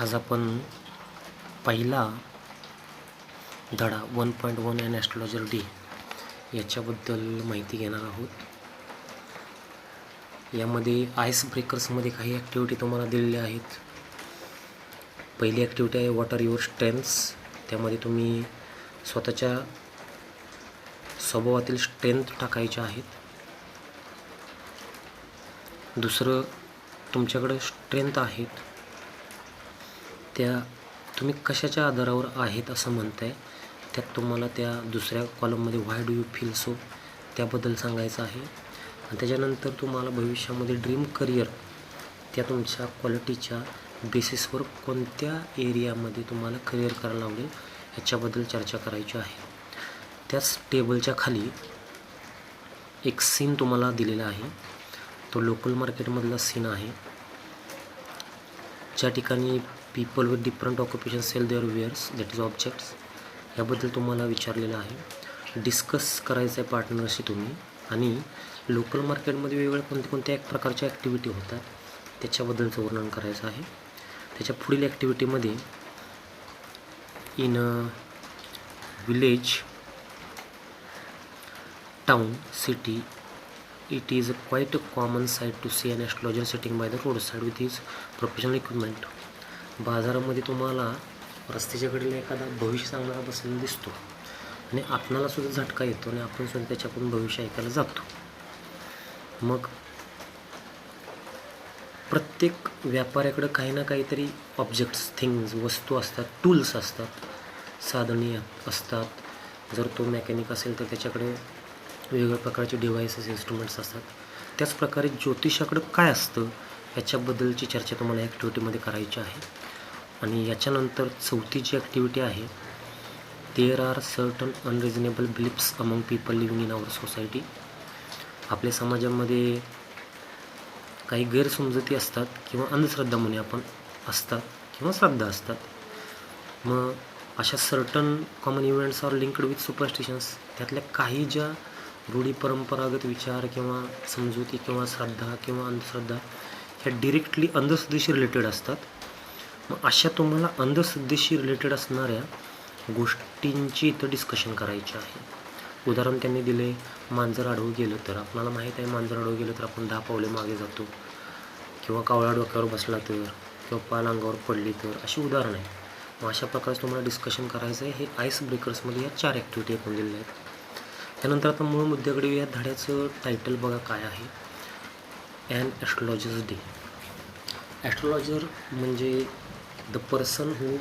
आज आपण पहिला धडा 1.1 ॲन ॲस्ट्रॉलॉजर डे याच्याबद्दल माहिती घेणार आहोत. यामध्ये आईस ब्रेकर्समध्ये काही ॲक्टिव्हिटी तुम्हाला दिलेल्या आहेत. पहिली ॲक्टिव्हिटी आहे व्हॉट आर युअर स्ट्रेंथ्स. त्यामध्ये तुम्ही स्वतःच्या स्वभावातील स्ट्रेंथ टाकायच्या आहेत. दुसरं, तुमच्याकडे स्ट्रेंथ आहेत त्या तुम्ही कशाच्या आधारावर आहेत असं म्हणताय, त्यात तुम्हाला त्या दुसऱ्या कॉलममध्ये व्हाय डू यू फील सो त्याबद्दल सांगायचं आहे. आणि त्याच्यानंतर तुम्हाला भविष्यामध्ये ड्रीम करिअर त्या तुमच्या क्वालिटीच्या बेसिसवर कोणत्या एरियामध्ये तुम्हाला करिअर करायला आवडेल ह्याच्याबद्दल चर्चा करायची आहे. त्याच टेबलच्या खाली एक सीन तुम्हाला दिलेला आहे. तो लोकल मार्केटमधला सीन आहे, ज्या ठिकाणी people with different occupation sell their wares that is objects याबद्दल तुम्हाला विचारलेलं आहे. डिस्कस करायचं आहे पार्टनरशी तुम्ही. आणि लोकल मार्केटमध्ये वेगवेगळ्या कोणत्या एक प्रकारच्या ॲक्टिव्हिटी होतात त्याच्याबद्दलचं वर्णन करायचं आहे. त्याच्या पुढील ॲक्टिव्हिटीमध्ये in a village, town, city it is quite a common sight to see an astrologer sitting by the roadside with his professional equipment. बाजारामध्ये तुम्हाला रस्त्याच्या कडेला एखादा भविष्य सांगणारा बसलेला दिसतो आणि आपणाला सुद्धा झटका येतो आणि आपण सुद्धा त्याच्याकडून भविष्य ऐकायला जातो. मग प्रत्येक व्यापाऱ्याकडे काही ना काहीतरी ऑब्जेक्ट्स, थिंग्स, वस्तू असतात, टूल्स असतात, साधने असतात. जर तो मेकॅनिक असेल तर त्याच्याकडे वेगवेगळ्या प्रकारचे डिव्हायसेस, इन्स्ट्रुमेंट्स असतात. त्याचप्रकारे ज्योतिषाकडं काय असतं याच्याबद्दलची चर्चा तुम्हाला ॲक्टिव्हिटीमध्ये करायची आहे. आणि याच्यानंतर चौथी जी ॲक्टिव्हिटी आहे, there are certain unreasonable beliefs among people living in our society. आपल्या समाजामध्ये काही गैरसमजुती असतात किंवा अंधश्रद्धा म्हणून आपण असतात किंवा श्रद्धा असतात. मग अशा certain common events are linked with superstitions. त्यातल्या काही ज्या रूढी परंपरागत विचार किंवा समजुती किंवा श्रद्धा किंवा अंधश्रद्धा ह्या डिरेक्टली अंधश्रद्धेशी रिलेटेड असतात. मग अशा तुम्हाला अंधश्रद्धेशी रिलेटेड असणाऱ्या गोष्टींची इथं डिस्कशन करायची आहे. उदाहरण त्यांनी दिले, मांजर आडवं गेलं तर. आपल्याला माहीत आहे मांजर आडवं गेलं तर आपण 10 पावले मागे जातो, किंवा कावळा डोक्यावर बसला तर, किंवा पाल अंगावर पडली तर, अशी उदाहरण आहे. मग अशा प्रकारचं तुम्हाला डिस्कशन करायचं आहे. हे आईस ब्रेकर्समध्ये या 4 ॲक्टिव्हिटी आपण दिलेल्या आहेत. त्यानंतर आता मूळ मुद्द्याकडे या धड्याचं टायटल बघा काय आहे, ॲन ॲस्ट्रॉलॉजर्स डे. ॲस्ट्रॉलॉजर म्हणजे the person who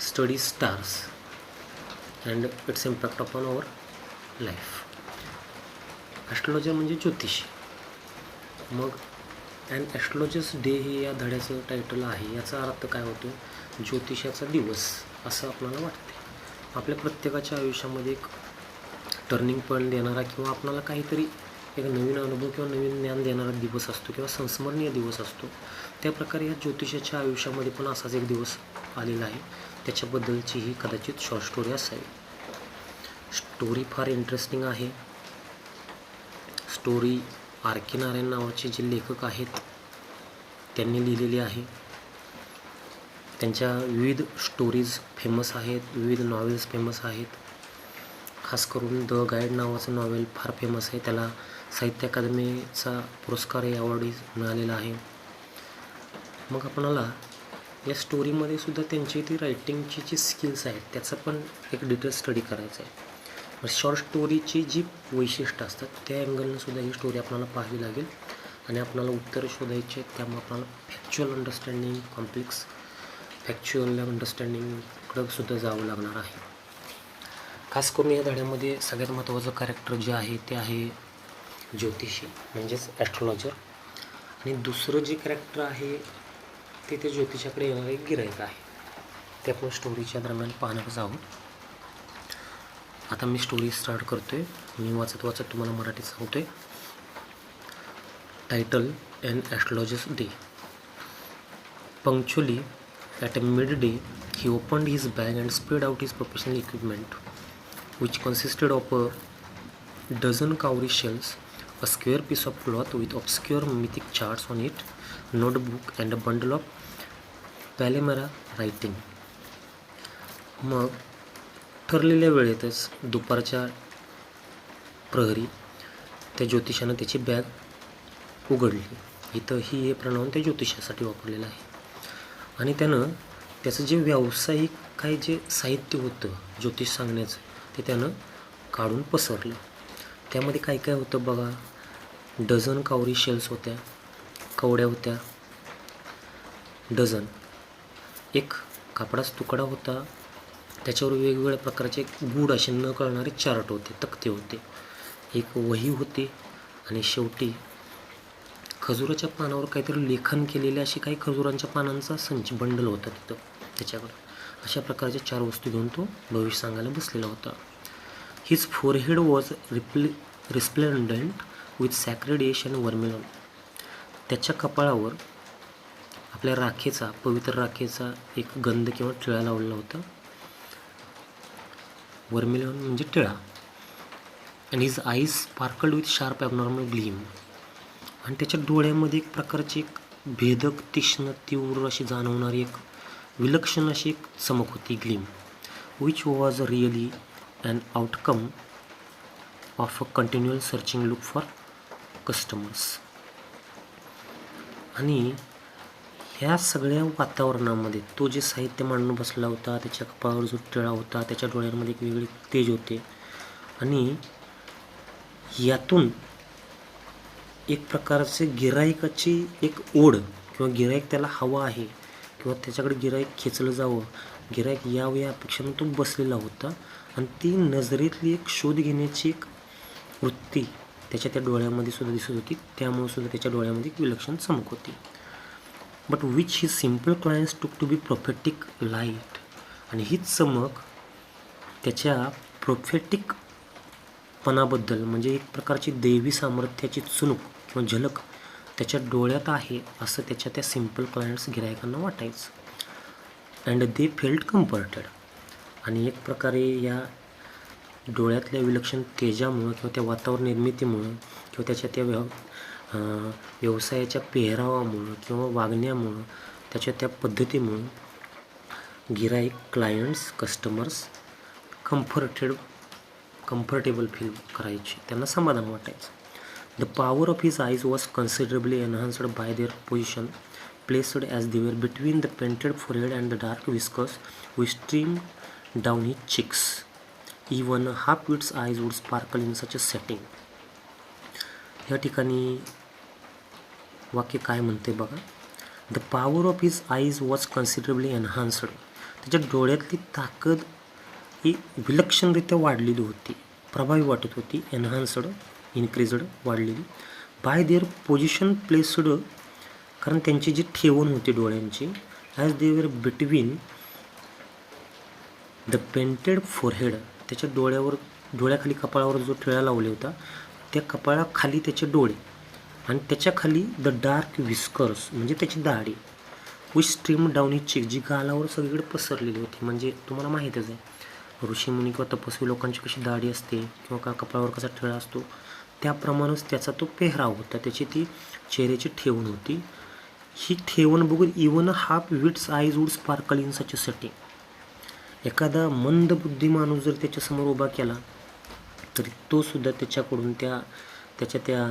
study stars and it's impact upon our life. Astrologer म्हणजे ज्योतिषी. मग ॲन ॲस्ट्रॉलॉजर्स डे हे या धड्याचं टायटल आहे. याचा अर्थ काय होतो, ज्योतिषाचा दिवस असं आपल्याला वाटते. आपल्या प्रत्येकाच्या आयुष्यामध्ये एक टर्निंग पॉईंट देणारा किंवा आपल्याला काहीतरी एक नवीन अनुभव किंवा नवीन ज्ञान देणारा दिवस असतो किंवा संस्मरणीय दिवस असतो. त्याप्रकारे या ज्योतिषाच्या आयुष्यामध्ये पण असाच एक दिवस आलेला आहे. त्याच्याबद्दलची ही कदाचित शॉर्ट स्टोरी असावी. स्टोरी फार इंटरेस्टिंग आहे. स्टोरी आर के नारायण नावाचे जे लेखक आहेत त्यांनी लिहिलेली आहे. त्यांच्या विविध स्टोरीज फेमस आहेत, विविध नॉवेल्स फेमस आहेत. खास करून द गाईड नावाचं नॉवेल फार फेमस आहे. त्याला साहित्य अकादमीचा पुरस्कारही अवॉर्डही मिळालेला आहे. मग आपणाला या स्टोरीमध्ये सुद्धा त्यांची ती रायटिंगची जी स्किल्स आहेत त्याचा पण एक डिटेल स्टडी करायचा आहे. शॉर्ट स्टोरीची जी वैशिष्ट्य असतात त्या अँगलनं सुद्धा ही स्टोरी आपल्याला पाहावी लागेल आणि आपल्याला उत्तर शोधायचे आहेत. त्यामुळे आपल्याला फॅक्च्युअल अंडरस्टँडिंग, कॉम्प्लेक्स फॅक्च्युअल अंडरस्टँडिंगकडं सुद्धा जावं लागणार आहे. खास करून या धड्यामध्ये सगळ्यात महत्त्वाचं कॅरेक्टर जे आहे ते आहे ज्योतिषी म्हणजेच ॲस्ट्रॉलॉजर. आणि दुसरं जे कॅरेक्टर आहे ते त्या ज्योतिषाकडे येणारं एक गिऱ्हाईक आहे. ते आपण स्टोरीच्या दरम्यान पाहणारच आहोत. आता मी स्टोरी स्टार्ट करतो आहे. मी वाचत वाचत तुम्हाला मराठीत सांगतो आहे. Title, an astrologer's day. Punctually at a mid day he opened his bag and spread out his professional equipment, which consisted of a dozen cowrie shells, a square piece of cloth with obscure mythic charts on it, notebook, and a bundle of पहले मेरा writing. मग ठरलेल्या वेळेतच दुपारच्या प्रहरी त्या ज्योतिषानं त्याची bag उघडली. इथं हे प्रोनाऊन त्या ज्योतिषासाठी वापरलेलं आहे. आणि त्यानं त्याचं जे व्यावसायिक काही जे साहित्य होतं ज्योतिष सांगण्याचं ते त्यानं काढून पसरलं. त्यामध्ये काय काय होतं बघा. डझन कावरी शेल्स होत्या, कवड्या होत्या डझन. एक कापडाचा तुकडा होता, त्याच्यावर वेगवेगळ्या प्रकारचे गूढ असे न कळणारे चार्ट होते, तक्ते होते. एक वही होती आणि शेवटी खजुराच्या पानावर काहीतरी लेखन केलेले असे काही खजुरांच्या पानांचा संच बंडल होता तिथं त्याच्याकडं. अशा प्रकारच्या 4 वस्तू घेऊन तो भविष्य सांगायला बसलेला होता. His forehead was resplendent with sacred ash and vermilion. त्याच्या कपाळावर आपल्या राखेचा, पवित्र राखेचा एक गंध किंवा टिळा लावलेला होता. वर्मिलॉन म्हणजे टिळा. And his eyes sparkled with sharp abnormal gleam. आणि त्याच्या डोळ्यामध्ये एक प्रकारची एक भेदक, तीक्ष्ण, तीव्र अशी जाणवणारी एक विलक्षण अशी एक चमक होती, gleam, which was really an outcome of a continual searching look for customers. आणि ह्या सगळ्या वातावरणामध्ये तो जे साहित्य मांडून बसला होता, त्याच्या कपाळावर जो टिळा होता, त्याच्या डोळ्यांमध्ये एक वेगळी तेज होते. आणि यातून एक प्रकारचे गिऱ्हाईकाची एक ओढ किंवा गिऱ्हाईक त्याला हवा आहे किंवा त्याच्याकडे गिऱ्हाईक खेचलं जावं, गिऱ्हाईक यावं या अपेक्षेनं तो बसलेला होता. आणि ती नजरेतली एक शोध घेण्याची एक वृत्ती त्याच्या त्या डोळ्यामध्ये सुद्धा दिसत होती. त्यामुळे सुद्धा त्याच्या डोळ्यामध्ये एक विलक्षण चमक होती. But which he simple clients टूक टू बी प्रोफेटिक लाईट. आणि हीच चमक त्याच्या प्रोफेटिक पणाबद्दल म्हणजे एक प्रकारची देवी सामर्थ्याची चुणूक किंवा झलक त्याच्या डोळ्यात आहे असं त्याच्या त्या सिम्पल क्लायंट्स गिरायकांना वाटायचं. And they felt comforted. आणि एक प्रकारे या डोळ्यातल्या विलक्षण तेजामुळं किंवा त्या वातावरण निर्मितीमुळं किंवा त्याच्या त्या व्यवसायाच्या पेहरावामुळं किंवा वागण्यामुळं त्याच्या त्या पद्धतीमुळं गिराईक, क्लायंट्स, कस्टमर्स कम्फर्टेबल फील करायचे, त्यांना समाधान वाटायचं. The power of his eyes was considerably enhanced by their position placed as they were between the painted forehead and the dark whiskers we stream down his cheeks. Even half wits eyes would sparkle in such a setting. या ठिकाणी वाक्य काय म्हणते बघा. The power of his eyes was considerably enhanced. त्याच्या डोळ्यातली ताकद ही विलक्षणरित्या वाढलेली होती, प्रभावी वाटत होती. एनहान्स्ड, इन्क्रीजड, वाढलेली. बाय देअर पोझिशन प्लेस्ड, कारण त्यांची जी ठेवण होती डोळ्यांची, as they were between the painted forehead. त्याच्या डोळ्याखाली कपाळावर जो टिळा लावला होता त्या कपाळाखाली त्याचे डोळे आणि त्याच्याखाली द डार्क विस्कर्स म्हणजे त्याची दाढी, विच स्ट्रीम डाऊन ही चीक, जी गालावर सगळीकडे पसरलेली होती. म्हणजे तुम्हाला माहीतच आहे ऋषीमुनी किंवा तपस्वी लोकांची कशी दाढी असते किंवा कपाळावर कसा टिळा असतो त्याप्रमाणेच त्याचा तो पेहराव होता, त्याची ती चेहऱ्याची ठेवण होती. ही ठेवण बघून even half wits eyes would sparkle in such a setting. एखादा मंदबुद्धी माणूस जर त्याच्यासमोर उभा केला तरी तो सुद्धा त्याच्याकडून त्याच्या त्या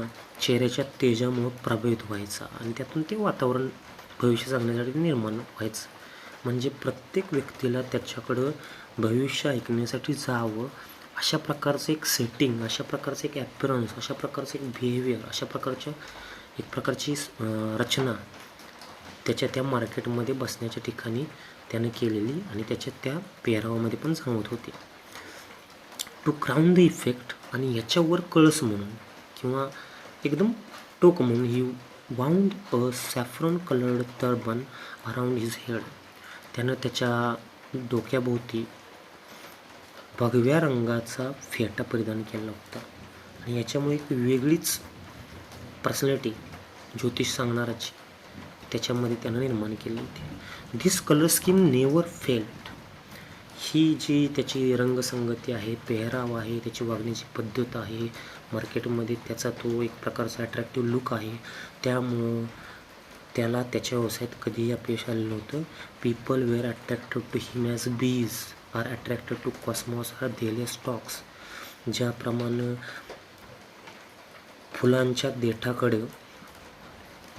चेहऱ्याच्या तेजामुळं प्रभावित व्हायचा आणि त्यातून ते वातावरण भविष्य सांगण्यासाठी निर्माण व्हायचं. म्हणजे प्रत्येक व्यक्तीला त्याच्याकडं भविष्य ऐकण्यासाठी जावं अशा प्रकारचं एक सेटिंग, अशा प्रकारचं एक ॲपिरन्स, अशा प्रकारचं एक बिहेवियर, अशा एक प्रकारची रचना त्याच्या त्या मार्केटमध्ये बसण्याच्या ठिकाणी त्याने केलेली आणि त्याच्या त्या पेहरावामध्ये पण जाणवत होती. टू क्राऊन द इफेक्ट, आणि याच्यावर कळस म्हणून किंवा एकदम टोक म्हणून, he wound a saffron coloured turban around his head. त्यानं त्याच्या डोक्याभोवती भगव्या रंगाचा फेटा परिधान केला होता आणि याच्यामुळे एक वेगळीच पर्सनॅलिटी ज्योतिष सांगणाराची त्याच्यामध्ये त्यानं निर्माण केली होती. This colour scheme never failed. ही जी त्याची रंगसंगती आहे, पेहराव आहे, त्याची वागण्याची पद्धत आहे, मार्केटमध्ये त्याचा तो एक प्रकारचा अट्रॅक्टिव्ह लुक आहे, त्यामुळं त्याला त्याच्या व्यवसायात कधीही अपयश आलेलं नव्हतं. People were attracted to him as bees are attracted to cosmos or dahlia stalks. ज्याप्रमाणे फुलांच्या देठाकडे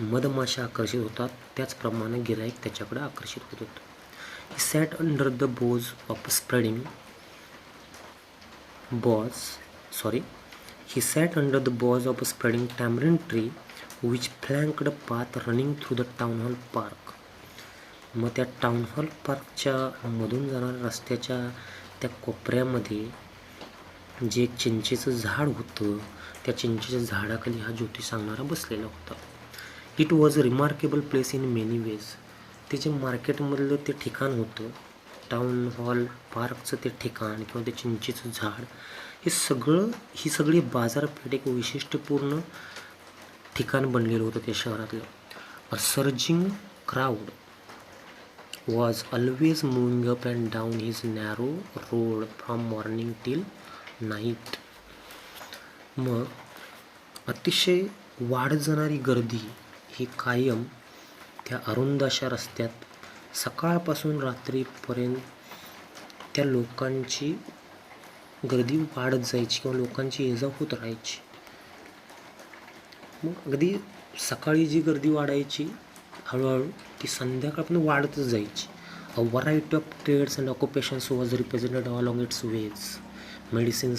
मधमाशा आकर्षित होतात, त्याचप्रमाणे गिराईक त्याच्याकडे आकर्षित होत होतं. He sat under the boughs of spreading He sat under the boughs of a spreading tamarind tree which flanked a path running through the town hall park. मग त्या टाउन हॉल पार्कच्या मधून जाणाऱ्या रस्त्याच्या त्या कोपऱ्यामध्ये जे एक चिंचेचं झाड होतं, त्या चिंचेच्या झाडाखाली हा ज्योतिष सांगणारा बसलेला होता. It was a remarkable place in many veg. ते जे मार्केटमधलं ते ठिकाण होतं, टाउन हॉल पार्कचं ते ठिकाण किंवा ते चिंचेचं झाड, ही सगळी बाजारपेठ एक वैशिष्ट्यपूर्ण ठिकाण बनलेलं होतं त्या शहरातलं. A surging crowd was always moving up and down his narrow road from morning till night. मग अतिशय वाढत जाणारी गर्दी ही कायम त्या अरुंद अशा रस्त्यात सकाळपासून रात्रीपर्यंत त्या लोकांची गर्दी वाढत जायची किंवा लोकांची ये जा होत राहायची. मग अगदी सकाळी जी गर्दी वाढायची हळूहळू ती संध्याकाळपर्यंत वाढतच जायची. A variety of trades and occupations was represented along its ways. Medicine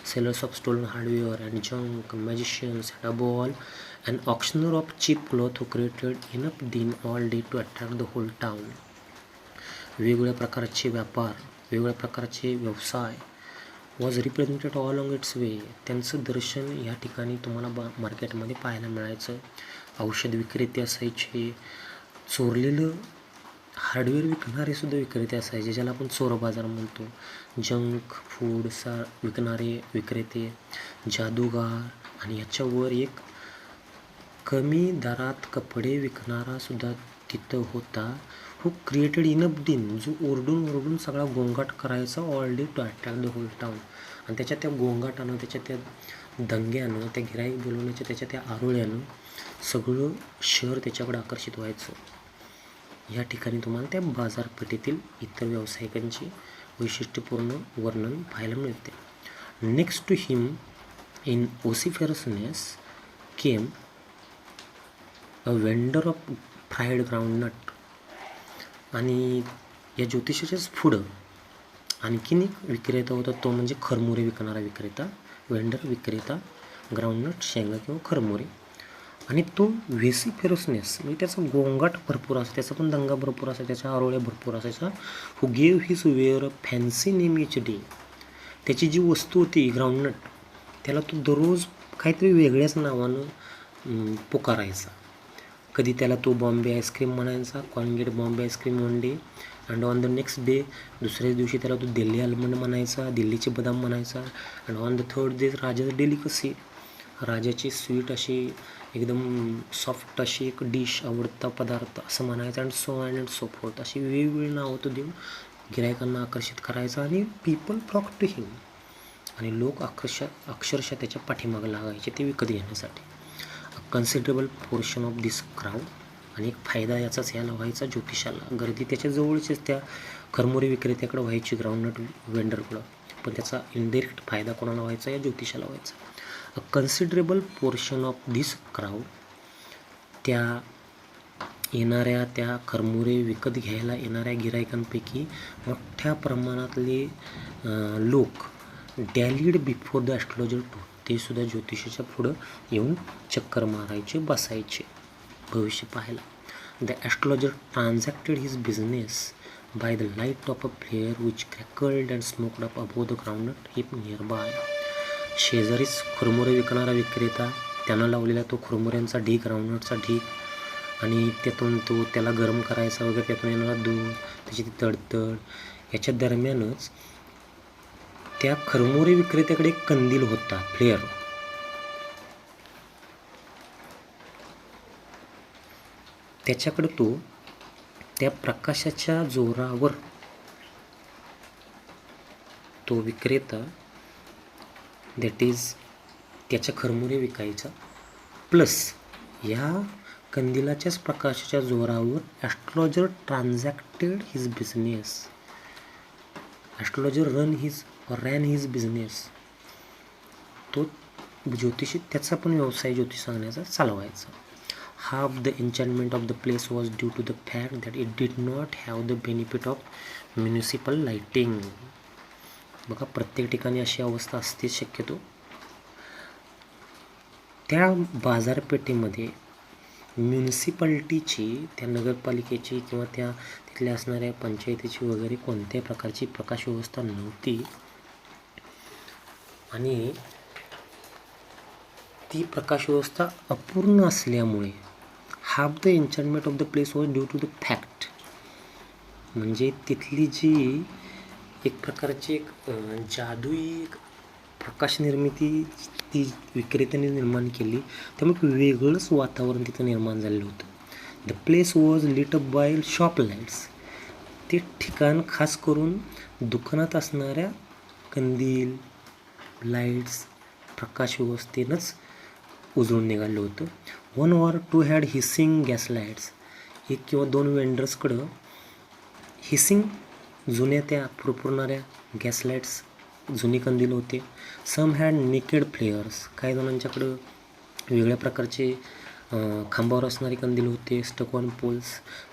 sellers of stolen hardware and junk, magicians, and above all, an auctioneer of cheap cloth who created enough din all day to attract the whole town. वेगवेगळ्या प्रकारचे व्यापार, वेगवेगळ्या प्रकारचे व्यवसाय was represented along its way. त्यांचं दर्शन या ठिकाणी तुम्हाला मार्केटमध्ये पाहायला मिळायचं. औषध विक्रेते असायचे, चोरलेलं हार्डवेअर विकणारेसुद्धा विक्रेते असायचे, ज्याला आपण चोर बाजार म्हणतो. जंक फूड विकणारे विक्रेते, जादूगार, आणि याच्यावर एक कमी दरात कपडे विकणारासुद्धा तिथं होता. हू क्रिएटेड इनफ दिन, जो ओरडून सगळा गोंगाट करायचा all day to attract the whole town. आणि त्याच्या त्या गोंगाटानं, त्याच्या त्या दंग्यानं, त्या गिराईक बोलवण्याच्या त्याच्या त्या आरोळ्यानं सगळं शहर त्याच्याकडे आकर्षित व्हायचं. या ठिकाणी तुम्हाला त्या बाजारपेठेतील इतर व्यावसायिकांची वैशिष्ट्यपूर्ण वर्णन पाहायला मिळते. Next to him in vociferousness came a vendor of fried groundnut. आणि या ज्योतिषाच्याच पुढं आणखीन एक विक्रेता होता, तो म्हणजे खरमुरे विकणारा विक्रेता, वेंडर विक्रेता, ग्राउंडनट शेंगा किंवा खरमुरे. आणि तो व्हेसिफेरसनेस म्हणजे त्याचा गोंगाट भरपूर असा, त्याचा पण दंगा भरपूर असा, त्याच्या आरोळ्या भरपूर असायचा. हू गेव हिज वेअर अ फॅन्सी नेम इच डे. त्याची जी वस्तू होती ग्राउंडनट, त्याला तो दररोज काहीतरी वेगळ्याच नावानं पुकारायचा. कधी त्याला तो बॉम्बे आईस्क्रीम म्हणायचा, कॉन्गेट Bombay ice cream one day, and on the next day, दुसऱ्याच दिवशी त्याला तो दिल्ली आलमंड म्हणायचा, दिल्लीचे बदाम म्हणायचा, and on the third day राजाचं डेलिकसी, राजाची स्वीट अशी एकदम सॉफ्ट अशी एक डिश, आवडता पदार्थ असं म्हणायचं, and so and so fourth. अशी वेगवेगळी नावं तो देऊन गिरायकांना आकर्षित करायचा. आणि पीपल फ्लॉक टू हिम, आणि लोक अक्षरशः त्याच्या पाठीमागं लागायचे ते विकत घेण्यासाठी. A considerable portion of this crowd, आणि एक फायदा याचाच याला व्हायचा ज्योतिषाला. गर्दी त्याच्या जवळचेच त्या खरमुरी विक्रेत्याकडे व्हायची, ग्राउंडनट वेंडरकडं, पण त्याचा इनडायरेक्ट फायदा कोणाला व्हायचा, या ज्योतिषाला व्हायचा. A considerable portion of this crowd, त्या खरमुरे विकत घ्यायला येणाऱ्या गिरायकांपैकी मोठ्या प्रमाणातले लोक dallied before the astrologer too, ते सुद्धा ज्योतिषाच्या पुढं येऊन चक्कर मारायचे, बसायचे भविष्य पाहायला. The astrologer transacted his business by the light of a flare which crackled and smoked up above the groundnut heap nearby. शेजारीच खुरमुरे विकणारा विक्रेता, त्यानं लावलेला तो खुरमुऱ्यांचा ढीग, ग्राउंडनटचा ढीग, आणि त्यातून तो त्याला गरम करायचा वगैरे, त्यातून येणारा दूध, त्याची ती तडतड, याच्या दरम्यानच त्या खरमुरे विक्रेत्याकडे एक कंदील होता, फ्लेअर. त्याच्याकडे तो त्या प्रकाशाच्या जोरावर तो विक्रेता दॅट इज त्याच्या खरमुरे विकायचा, प्लस या कंदिलाच्याच प्रकाशाच्या जोरावर astrologer transacted his business. Astrologer ran his business. तो ज्योतिषी त्याचा पण व्यवसाय ज्योतिष सांगण्याचा चालवायचा. Half the enchantment of the place was due to the fact that it did not have the benefit of municipal lighting. बघा, प्रत्येक ठिकाणी अशी अवस्था असतेच शक्यतो. त्या बाजारपेठेमध्ये म्युनिसिपालिटीची, त्या नगरपालिकेची किंवा त्या तिथल्या असणाऱ्या पंचायतीची वगैरे कोणत्याही प्रकारची प्रकाश व्यवस्था नव्हती आणि ती प्रकाश व्यवस्था अपूर्ण असल्यामुळे half the enchantment of the place was due to the fact, म्हणजे तिथली जी एक प्रकारची जादुई एक प्रकाश निर्मिती ती विक्रेत्याने निर्माण केली, त्यामुळे वेगळंच वातावरण तिथं निर्माण झालेलं होतं. The place was lit up by shop lights. ते ठिकाण खास करून दुकानात असणाऱ्या कंदील, लाईट्स, प्रकाश व्यवस्थेनंच उजळून निघालं होतं. 1 or 2 had hissing gas lights. 1 किंवा 2 वेंडर्सकडं हिसिंग जुन्या त्या पुरपुरणाऱ्या गॅस लाईट्स, जुनी कंदील होते. Some had naked flares. काही जणांच्याकडं वेगळ्या प्रकारचे खांबावर असणारे कंदील होते, stuck on poles.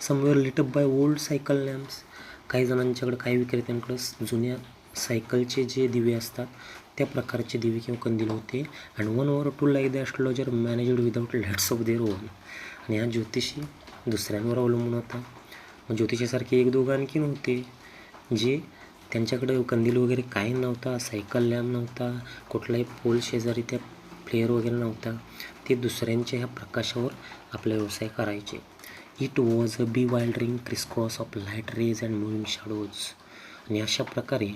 Some were lit up by old cycle lamps. काही जणांच्याकडं, काही विक्रेत्यांकडं जुन्या सायकलचे जे दिवे असतात त्या प्रकारचे दिवे किंवा कंदील होते. And 1 or 2 like the astrologer managed without lights of their own. आणि हा ज्योतिषी दुसऱ्यांवर अवलंबून होता. मग ज्योतिषासारखे 1-2 आणखीन होते जे त्यांच्याकडे कंदील वगैरे काही नव्हता, सायकल लॅम्प नव्हता, कुठलाही पोल शेजारी त्या फ्लेअर वगैरे नव्हता. ते दुसऱ्यांच्या ह्या प्रकाशावर आपला व्यवसाय करायचे. It was a bewildering crisscross of light rays and moving shadows. आणि अशा प्रकारे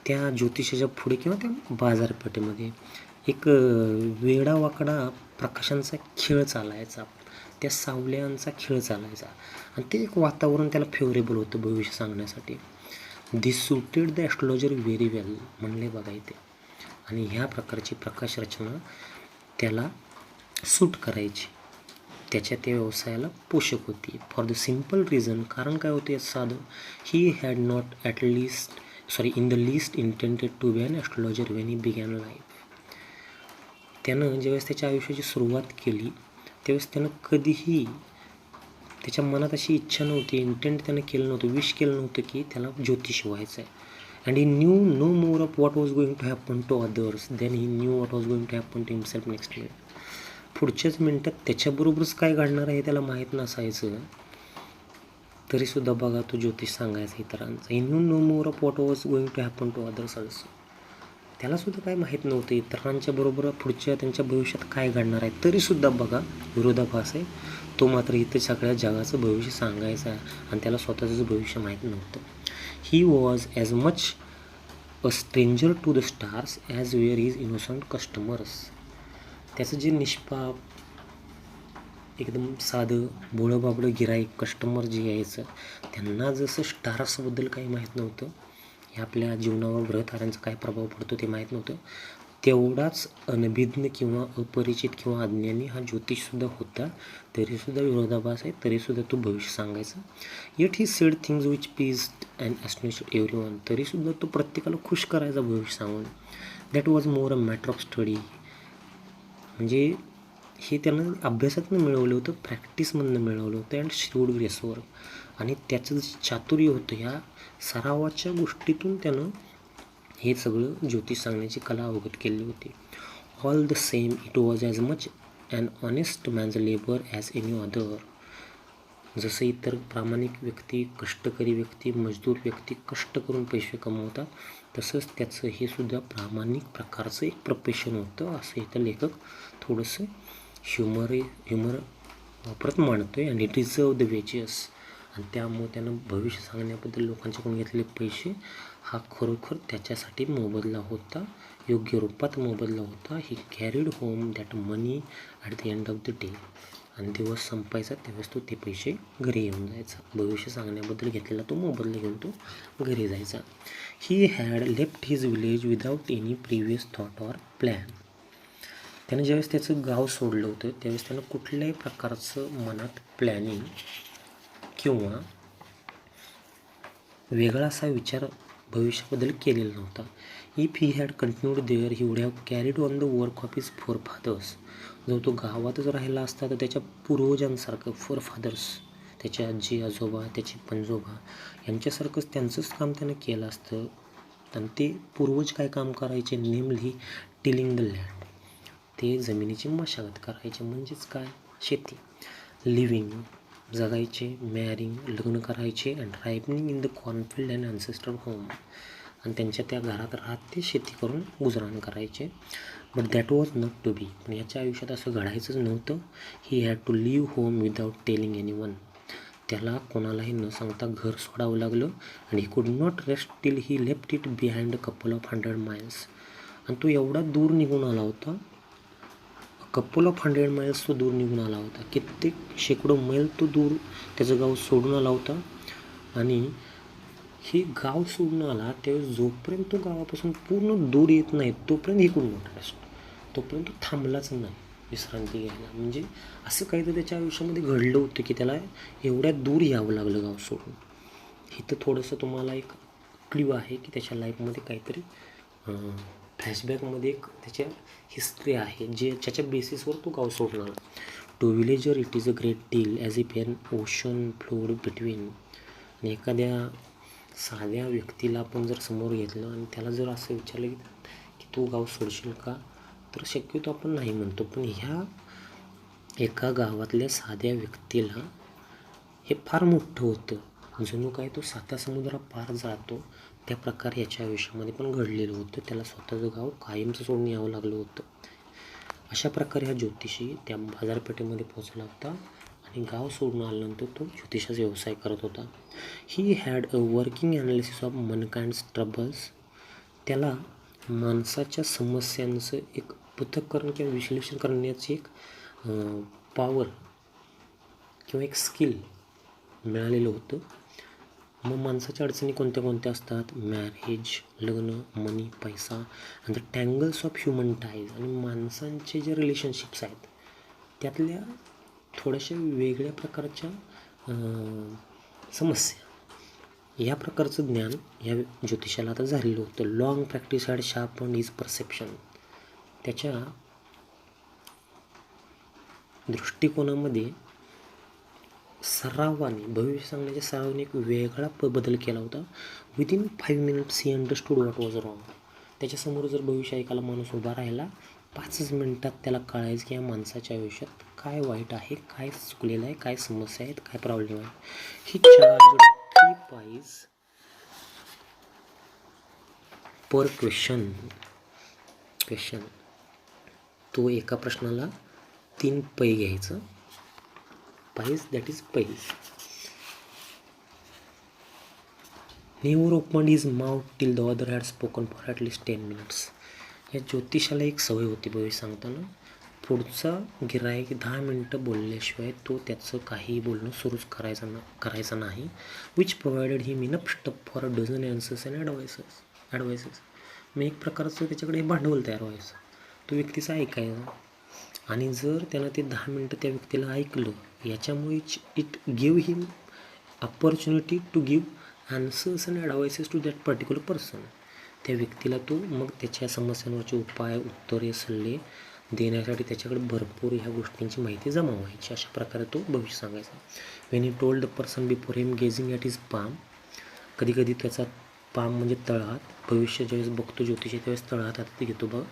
त्या ज्योतिषाच्या पुढे किंवा त्या बाजारपेठेमध्ये एक वेडावाकडा प्रकाशांचा खेळ चालायचा, त्या सावल्यांचा खेळ चालायचा. आणि ते एक वातावरण त्याला फेवरेबल होतं भविष्य सांगण्यासाठी. दिस सुटेड द ॲस्ट्रॉलॉजर व्हेरी वेल म्हणले बघा इथे. आणि ह्या प्रकारची प्रकाश रचना त्याला सूट करायची, त्याच्या त्या व्यवसायाला पोषक होती. फॉर द सिम्पल रिझन, कारण काय होते साधं, he had not in the least intended to be an astrologer when he began life. त्यानं ज्यावेळेस त्याच्या आयुष्याची सुरुवात केली त्यावेळेस त्यानं कधीही त्याच्या मनात अशी इच्छा नव्हती, इंटेंट त्यानं केलं नव्हतं, विश केलं नव्हतं की त्याला ज्योतिष व्हायचं आहे. And he knew no more of what was going to happen to others than he knew what was going to happen to himself next minute. पुढच्याच मिनटात त्याच्याबरोबरच काय घडणार आहे त्याला माहीत नसायचं, तरीसुद्धा बघा तो ज्योतिष सांगायचा इतरांचा. He knew no more of what was going to happen to others also. त्यालासुद्धा काय माहीत नव्हतं इतरांच्या बरोबर पुढच्या त्यांच्या भविष्यात काय घडणार आहे, तरीसुद्धा बघा विरोधाभास आहे. तो मात्र इथं सगळ्या जगाचं भविष्य सांगायचा आणि त्याला स्वतःचं भविष्य माहीत नव्हतं. He was as much a stranger to the stars as were his innocent customers. त्याचं जे निष्पाप, एकदम साधं भोळं बाबडं गिराईक, कस्टमर जे यायचं, त्यांना जसं स्टार्सबद्दल काही माहीत नव्हतं, हे आपल्या जीवनावर ग्रहताऱ्यांचा काय प्रभाव पडतो ते माहीत नव्हतं, तेवढाच अनभिज्ञ किंवा अपरिचित किंवा अज्ञानी हा ज्योतिषसुद्धा होता. तरीसुद्धा विरोधाभास आहे, तरीसुद्धा तो भविष्य सांगायचा. Yet he said things which pleased and astonished everyone. तरीसुद्धा तो प्रत्येकाला खुश करायचा भविष्य सांगून. That was more a matter of study. म्हणजे हे त्यानं अभ्यासातनं मिळवलं होतं, प्रॅक्टिसमधनं मिळवलं होतं, अँड श्रूड ग्रेसवर. आणि त्याचं जे चातुर्य होतं ह्या सरावाच्या गोष्टीतून त्यानं हे सगळं ज्योतिष सांगण्याची कला अवगत केली होती. All the same it was as much an honest man's labour as any other. जसं इतर प्रामाणिक व्यक्ती, कष्टकरी व्यक्ती, मजदूर व्यक्ती कष्ट करून पैसे कमवतात, तसंच त्याचं हे सुद्धा प्रामाणिक प्रकारचं एक प्रोफेशन होतं, असं इथं लेखक थोडंसं ह्युमर वापरत मांडतो आहे. आणि डिझर्व द वेजेस. आणि त्यामुळे त्यानं भविष्य सांगण्याबद्दल लोकांच्याकडून घेतलेले पैसे हा खरोखर त्याच्यासाठी मोबदला होता, योग्य रूपात मोबदला होता. He carried home that money at the end of the day. आणि दिवस संपायचा त्यावेळेस तो ते पैसे घरी येऊन जायचा. भविष्य सांगण्याबद्दल घेतलेला तो मोबदला घेऊन तो घरी जायचा. He had left his village without any previous thought or plan. त्यानं ज्यावेळेस त्याचं गाव सोडलं होतं त्यावेळेस त्यानं कुठल्याही प्रकारचं मनात प्लॅनिंग किंवा वेगळा असा विचार भविष्याबद्दल केलेला नव्हता. If he had continued there he would have carried on the work of his forefathers. जर तो गावातच राहिला असता तर त्याच्या पूर्वजांसारखं फोरफादर्स, त्याचे आजी आजोबा, त्याचे पणजोबा यांच्यासारखंच त्यांचंच काम त्यानं केलं असतं. आणि ते पूर्वज काय काम करायचे, नेमली टिलिंग द लँड. ते जमिनीची मशागत करायचे, म्हणजेच काय, शेती. लिव्हिंग, जगायचे, मॅरिंग, लग्न करायचे, and ripening in the cornfield and ancestor home. आणि त्यांच्या त्या घरात राहत ते शेती करून गुजराण करायचे. But that was not to be. पण याच्या आयुष्यात असं घडायचंच नव्हतं. He had to leave home without telling anyone. त्याला कोणालाही न सांगता घर सोडावं लागलं. आणि he could not rest till he left it behind a couple of 100 miles. आणि तो एवढा दूर निघून आला होता, कपल ऑफ 100 miles तो दूर निघून आला होता. कित्येक शेकडो मैल तो दूर त्याचं गाव सोडून आला होता. आणि हे गाव सोडून आला त्यावेळेस जोपर्यंत तो गावापासून पूर्ण दूर येत नाही तोपर्यंत ही कुड नॉट रेस्ट. तोपर्यंत तो थांबलाच नाही विश्रांती घ्यायला. म्हणजे असं काही तर त्याच्या आयुष्यामध्ये घडलं होतं की त्याला एवढ्या दूर यावं लागलं गाव सोडून. इथं थोडंसं तुम्हाला एक क्ल्यू आहे की त्याच्या लाईफमध्ये काहीतरी फ्लॅशबॅकमध्ये एक त्याच्या हिस्ट्री आहे ज्याच्या बेसिसवर तो गाव सोडून आला. To villager it is a great deal as if an ocean flowed between. आणि एखाद्या साध्या व्यक्तीला आपण जर समोर घेतलं आणि त्याला जर असं विचारलं की तू गाव सोडशील का, तर शक्यतो आपण नाही म्हणतो. पण ह्या एका गावातल्या साध्या व्यक्तीला हे फार मोठं होतं. जणू काय तो 7 समुद्र पार जातो त्या प्रकारे याच्या आयुष्यामध्ये पण घडलेलं होतं. त्याला स्वतःचं गाव कायमचं सोडून यावं लागलं होतं. अशा प्रकारे हा ज्योतिषी त्या बाजारपेठेमध्ये पोहोचला होता आणि गाव सोडून आल्यानंतर तो ज्योतिषाचा व्यवसाय करत होता. He had a working analysis of mankind's troubles. त्याला माणसाच्या समस्यांचं एक पृथक्करण किंवा विश्लेषण करण्याची एक पॉवर किंवा एक स्किल मिळालेलं होतं. मग माणसाच्या अडचणी कोणत्या कोणत्या असतात, मॅरेज, लग्न, मनी, पैसा, आणि द टँगल्स ऑफ ह्युमन टाईज. आणि माणसांचे जे रिलेशनशिप्स आहेत त्यातल्या थोड्याशा वेगळ्या प्रकारच्या समस्या, या प्रकारचं ज्ञान या ज्योतिषाला आता झालेलं होतं. Long practice had sharpened his perception. त्याच्या दृष्टिकोनामध्ये सरावाने, भविष्य सांगण्याच्या सरावाने एक वेगळा बदल केला होता. Within 5 minutes he understood what was wrong. त्याच्यासमोर जर भविष्य ऐकायला माणूस उभा राहिला 5 मिनिटात त्याला कळायचं की या माणसाच्या आयुष्यात काय वाईट आहे, काय चुकलेलं आहे, काय समस्या आहेत, काय प्रॉब्लेम आहे. ही चार्ज 3 pies पर क्वेश्चन. तो एका प्रश्नाला 3 पै घ्यायचं. पाईज, दॅट इज पैज. Never open is mouth till the other had spoken for at least 10 minutes. या ज्योतिषाला एक सवय होती भविष्य सांगताना, पुढचा गिऱ्हाईक 10 मिनटं बोलल्याशिवाय तो त्याचं काहीही बोलणं सुरूच करायचं नाही. Which provided him enough stuff for a dozen answers and advices. मग एक प्रकारचं त्याच्याकडे भांडवल तयार व्हायचं. तो व्यक्तीचं ऐकायचं. आणि जर त्यानं ते 10 मिनटं त्या व्यक्तीला ऐकलं, याच्यामुळे it give him opportunity to give answers and advices to that particular person. त्या व्यक्तीला तो मग त्याच्या समस्यांवरचे उपाय, उत्तरे, सल्ले देण्यासाठी त्याच्याकडे भरपूर ह्या गोष्टींची माहिती जमा व्हायची. अशा प्रकारे तो भविष्य सांगायचा. When he told the person before him gazing at his palm. कधीकधी त्याचा पाम म्हणजे तळहात, भविष्य ज्यावेळेस बघतो ज्योतिषी त्यावेळेस तळहात हातात घेतो बघ,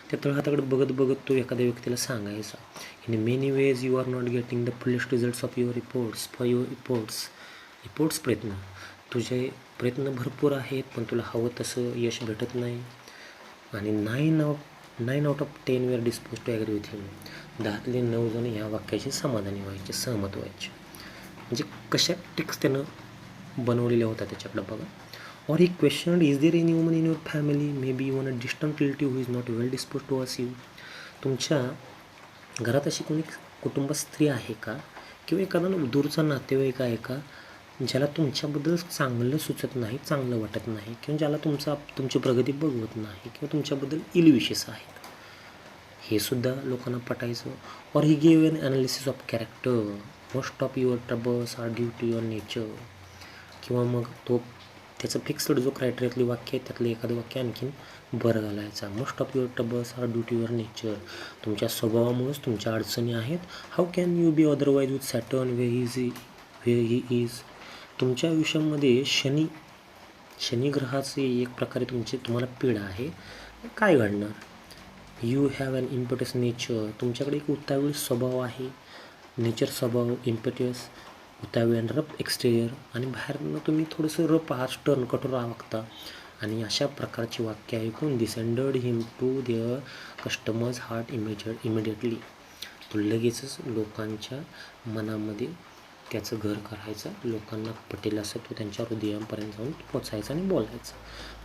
त्या तळहाताकडे बघत बघत तो एखाद्या व्यक्तीला सांगायचा, in many ways you are not getting the fullest results of your reports प्रयत्न. तुझे प्रयत्न भरपूर आहेत पण तुला हवं तसं यश भेटत नाही. आणि 9 out of 10 we are dispose to agree with him. 10तले 9 जण ह्या वाक्याचे समाधानी व्हायचे, सहमत व्हायचे. म्हणजे कशा ट्रिक्स त्यानं बनवलेल्या होत्या त्याच्याकडं बघा. Or he question, is there any woman in your family, maybe even a distant relative who is not well dispose to us you. तुमच्या घरात अशी कोणी कुटुंबात स्त्री आहे का, किंवा एखादा दूरचा नातेवाईक आहे का, ज्याला तुमच्याबद्दल चांगलं सुचत नाही, चांगलं वाटत नाही, किंवा ज्याला तुमची प्रगती बघवत नाही, किंवा तुमच्याबद्दल इलविशेस आहेत. हे सुद्धा लोकांना पटायचं. Or he gave an analysis of character, most of your troubles are due to your nature. किंवा मग तो त्याचं फिक्स्ड जो क्रायटेरियातली वाक्य आहे त्यातलं एखादं वाक्य आणखीन बरं घालायचा. Most of your troubles are due to your nature, तुमच्या स्वभावामुळेच तुमच्या अडचणी आहेत. How can you be otherwise with Saturn way he is. तुमच्या आयुष्यामध्ये शनी ग्रहाची एक प्रकारे तुम्हाला पीडा आहे. काय घडणार? You have an impetus nature, तुमच्याकडे एक उतावळी स्वभाव आहे. नेचर स्वभाव इम्पेटस, उतावळी आणि रफ एक्सटेरियर, आणि बाहेरनं तुम्ही थोडंसं रफ आहात, स्टर्न कठोर वागता. आणि अशा प्रकारची वाक्य ऐकून descended him to their customers heart immediately. तो लगेचच लोकांच्या मनामध्ये त्याचं घर करायचं, लोकांना पटेल असं तो त्यांच्या हृदयापर्यंत जाऊन पोचायचा आणि बोलायचा.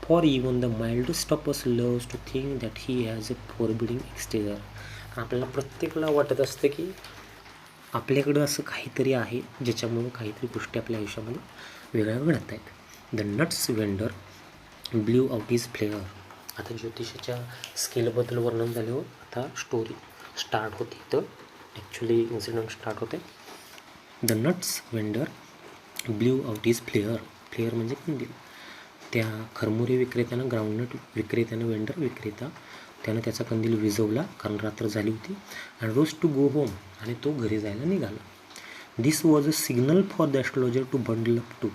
For even the mildest of us loves to think that he has a forbidding exterior. आपल्याला प्रत्येकाला वाटत असतं की आपल्याकडं असं काहीतरी आहे ज्याच्यामुळं काहीतरी गोष्टी आपल्या आयुष्यामध्ये वेगळ्या घडत आहेत. The nuts vendor blew out his flare. आता ज्योतिषाच्या स्किलबद्दल वर्णन झाल्यावर आता स्टोरी स्टार्ट होते. तर ॲक्च्युली इन्सिडेंट स्टार्ट होते. The nuts vendor blew out his flare. Flare म्हणजे कंदील. त्या खरमुरी विक्रेत्यानं, ग्राउंडनट विक्रेत्यानं, वेंडर विक्रेता त्यानं त्याचा कंदील विझवला कारण रात्र झाली होती. And rose to go home, आणि तो घरी जायला निघाला. This was a signal for the astrologer to bundle up too.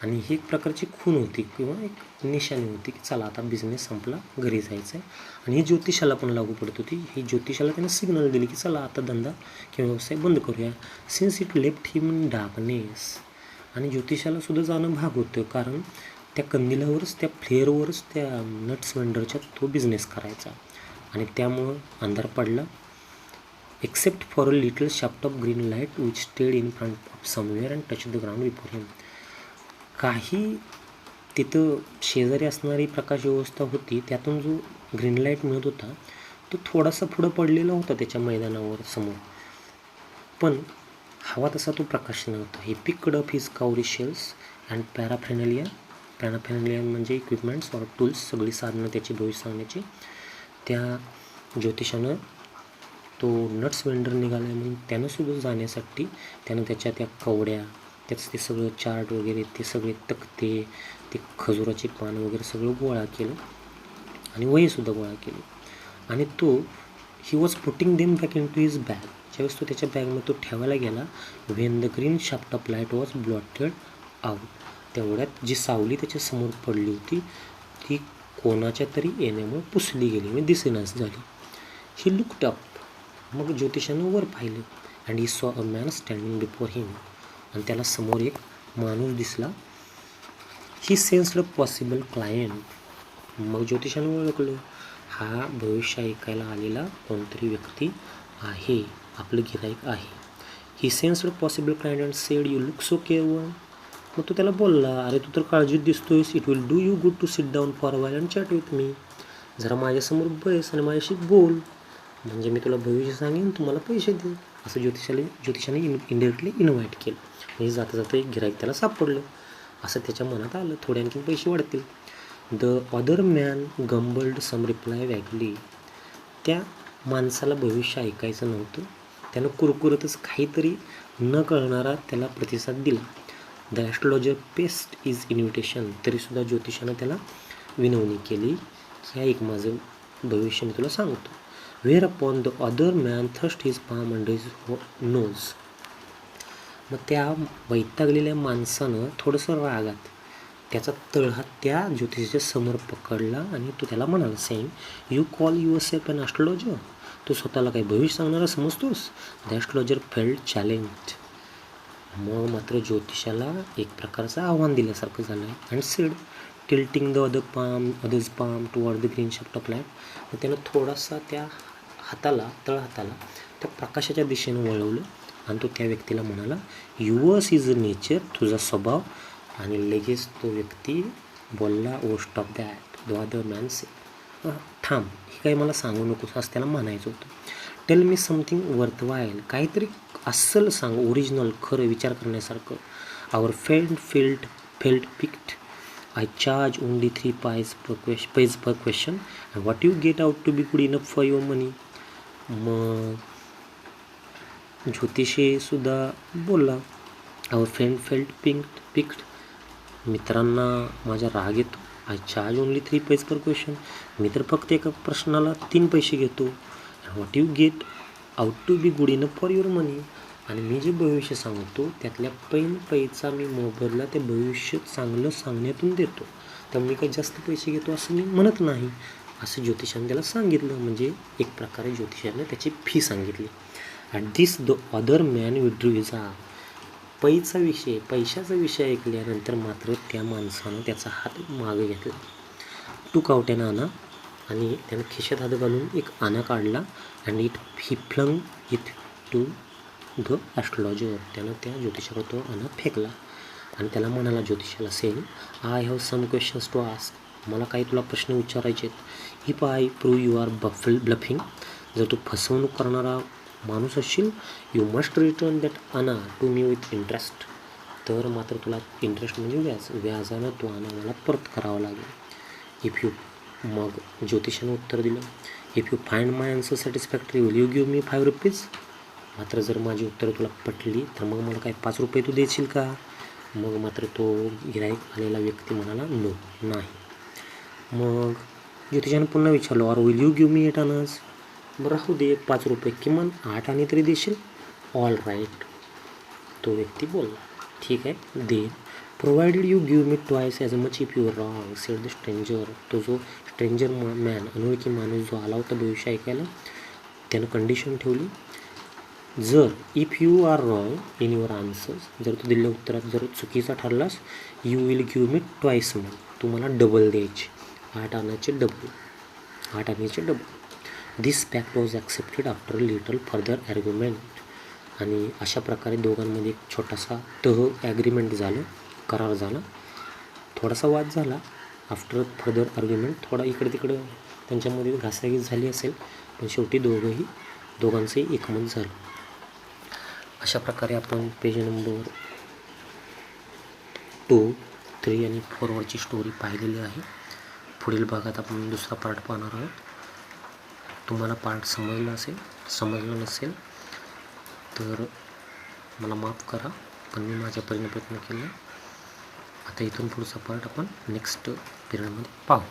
आणि ही एक प्रकारची खूण होती किंवा एक निशाणी होती की चला आता बिझनेस संपला, घरी जायचं आहे. आणि ही ज्योतिषाला पण लागू पडत होती. ही ज्योतिषाला त्यानं सिग्नल दिली की चला आता धंदा किंवा व्यवसाय बंद करूया. Since it left him in darkness. आणि ज्योतिषाला सुद्धा जाणं भाग होतं कारण त्या कंदिलावरच, त्या फ्लेअरवरच, त्या नट्स वेंडरच्या तो बिझनेस करायचा. आणि त्यामुळं अंधार पडला. Except for a little shaft of green light which stayed in front of somewhere and touch the ground before him. काही तिथं शेजारी असणारी प्रकाश व्यवस्था होती, त्यातून जो ग्रीन लाईट मिळत होता तो थोडासा पुढं पडलेला होता त्याच्या मैदानावर समोर, पण हवा तसा तो प्रकाश नव्हता. He picked up his cowrie shells and paraphernalia म्हणजे इक्विपमेंट्स ऑर टूल्स, सगळी साधनं त्याची भविष्य सांगण्याची. त्या ज्योतिषानं तो नट्स वेंडर निघाला आहे म्हणून त्यानं सुद्धा जाण्यासाठी त्यानं त्याच्या त्या कवड्या, त्याचं ते सगळं चार्ट वगैरे, ते सगळे तक्ते, ते खजुराची पानं वगैरे सगळं गोळा केलं आणि वहीसुद्धा गोळा केली. आणि तो he was putting them back into his bag. ज्यावेळेस तो त्याच्या बॅगमध्ये तो ठेवायला गेला, when the green shaft of light was blotted out. तेवढ्यात जी सावली त्याच्या समोर पडली होती ती कोणाच्या तरी येण्यामुळे पुसली गेली, म्हणजे दिसेनाच झाली. He looked up. मग ज्योतिषानं वर पाहिलं and he saw a man standing before him. आणि त्याला समोर एक माणूस दिसला. He sensed a possible client. मग ज्योतिषानं ओळखलं हा भविष्य ऐकायला आलेला कोणतरी व्यक्ती आहे, आपलं गिराईक आहे. He sensed possible client and said you look so careful. मग तो त्याला बोलला, अरे तू तर काळजीत दिसतोयस. It will do you good to sit down for a while and chat with me. जरा माझ्यासमोर बस आणि माझ्याशी बोल, म्हणजे मी तुला भविष्य सांगेन, तुम्हाला पैसे दे. असं ज्योतिषाने इनडायरेक्टली इन्व्हाइट केलं. म्हणजे जाता जाता एक गिराईक त्याला सापडलं असं त्याच्या मनात आलं, थोडे आणखीन पैसे वाढतील. The other man grumbled some reply vaguely. त्या माणसाला भविष्य ऐकायचं नव्हतं, त्यानं कुरकुरतच काहीतरी न कळणारा त्याला प्रतिसाद दिला. The astrologer pressed his invitation. तरीसुद्धा ज्योतिषानं त्याला विनवणी केली की ऐक माझं भविष्य मी तुला सांगतो. Whereupon the other man thrust his palm under his nose. मग त्या वैतागलेल्या माणसानं थोडंसं रागात त्याचा तळहात त्या ज्योतिषाच्या समोर पकडला आणि तो त्याला म्हणाला, same you call yourself an astrologer. तू स्वतःला काही भविष्य सांगणारा समजतोस. The astrologer felt challenged. मग मात्र ज्योतिषाला एक प्रकारचं आव्हान दिल्यासारखं झालं आहे. And said tilting the other's palm toward the green shaft of light. मग त्यानं थोडासा त्या तळहाताला त्या प्रकाशाच्या दिशेनं वळवलं आणि तो त्या व्यक्तीला म्हणाला, युअर्स इज अ नेचर, तुझा स्वभाव. आणि लगेच तो व्यक्ती बोलला, oh stop that. The other man say, थांब, हे काही मला सांगू नकोस असं त्याला म्हणायचं होतं. टेल मी समथिंग वर्थवाईल, काहीतरी अस्सल सांग, ओरिजिनल, खरं, विचार करण्यासारखं. Our felt picked I charge only 3 pice per question and what you get out to be good enough for your money. मग ज्योतिषीसुद्धा बोलला, आवर फ्रेंड फेल्ट पिक्ड. मित्रांना माझा राग येतो. I charge only 3 pice per question. मी तर फक्त एका प्रश्नाला 3 पैसे घेतो. What you get out to be good enough for your money. आणि मी जे भविष्य सांगतो त्यातल्या पैसा मी मोबदला ते भविष्य चांगलं सांगण्यातून देतो. त्यामुळे मी काही जास्त पैसे घेतो असं मी म्हणत नाही, असं ज्योतिषाने त्याला सांगितलं. म्हणजे एक प्रकारे ज्योतिषाने त्याची फी सांगितली. At this the other man withdrew his पैशाचा विषय ऐकल्यानंतर मात्र त्या माणसानं त्याचा हात मागे घेतला. टूक आउट एन आणा, आणि त्यानं खिशात हात घालून एक आणा काढला. And he flung it to the astrologer. त्यानं त्या ज्योतिषाला तो आणा फेकला आणि त्याला म्हणाला ज्योतिषाला, same I have some questions to ask. मला काही तुला प्रश्न विचारायचे आहेत. If I prove you are bluffing, जर तू फसवणूक करणारा माणूस असशील, you must return that anna to me with interest. तर मात्र तुला इंटरेस्ट म्हणजे व्याजानं तो आणा मला परत करावा लागेल. इफ यू, मग ज्योतिषानं उत्तर दिलं, if you find my answer satisfactory will you give me 5 rupees. मात्र जर माझी उत्तरं तुला पटली तर मग मला काय 5 रुपये तू देशील का. मग मात्र तो गिऱ्हाईक आलेला व्यक्ती म्हणाला, नो, नाही. मग ज्योतिषानं पुन्हा विचारलं, ऑर विल यू गिव्ह मी 8 आनाज. बरं राहू दे, 5 रुपये, किमान 8 आणे तरी देशील. ऑल राईट, तो व्यक्ती बोलला, ठीक आहे दे. Provided you give me twice as much if you wrong, said the stranger. तो जो स्ट्रेंजर मॅन, अनोळखी माणूस जो आला होता भविष्य ऐकायला, त्यानं कंडिशन ठेवली, जर if you are wrong in your answers, जर तू दिलेल्या उत्तरात जर चुकीचा ठरलास, you will give me twice money, तू मला डबल द्यायची, 8 आण्याचे double. This pact was accepted after little further argument. आणि अशा प्रकारे दोघांमध्ये एक छोटासा ॲग्रीमेंट झालं, करार झाला. थोडासा वाद झाला आफ्टर फर्दर आर्ग्युमेंट, थोडा इकडे तिकडं त्यांच्यामध्ये घासाघीस झाली असेल, पण शेवटी दोघांचंही एकमत झालं. अशा प्रकारे आपण पेज नंबर 2, 3 आणि 4वरची स्टोरी पाहिलेली आहे. पुढील भागात आपण दुसरा पार्ट पाहणार आहोत. तुम्हाला पार्ट समजलं नसेल तर मला माफ करा, पण मी माझ्या परीने प्रयत्न केला. आता इथून पुढचा पार्ट आपण नेक्स्ट पिरियडमध्ये पाहू.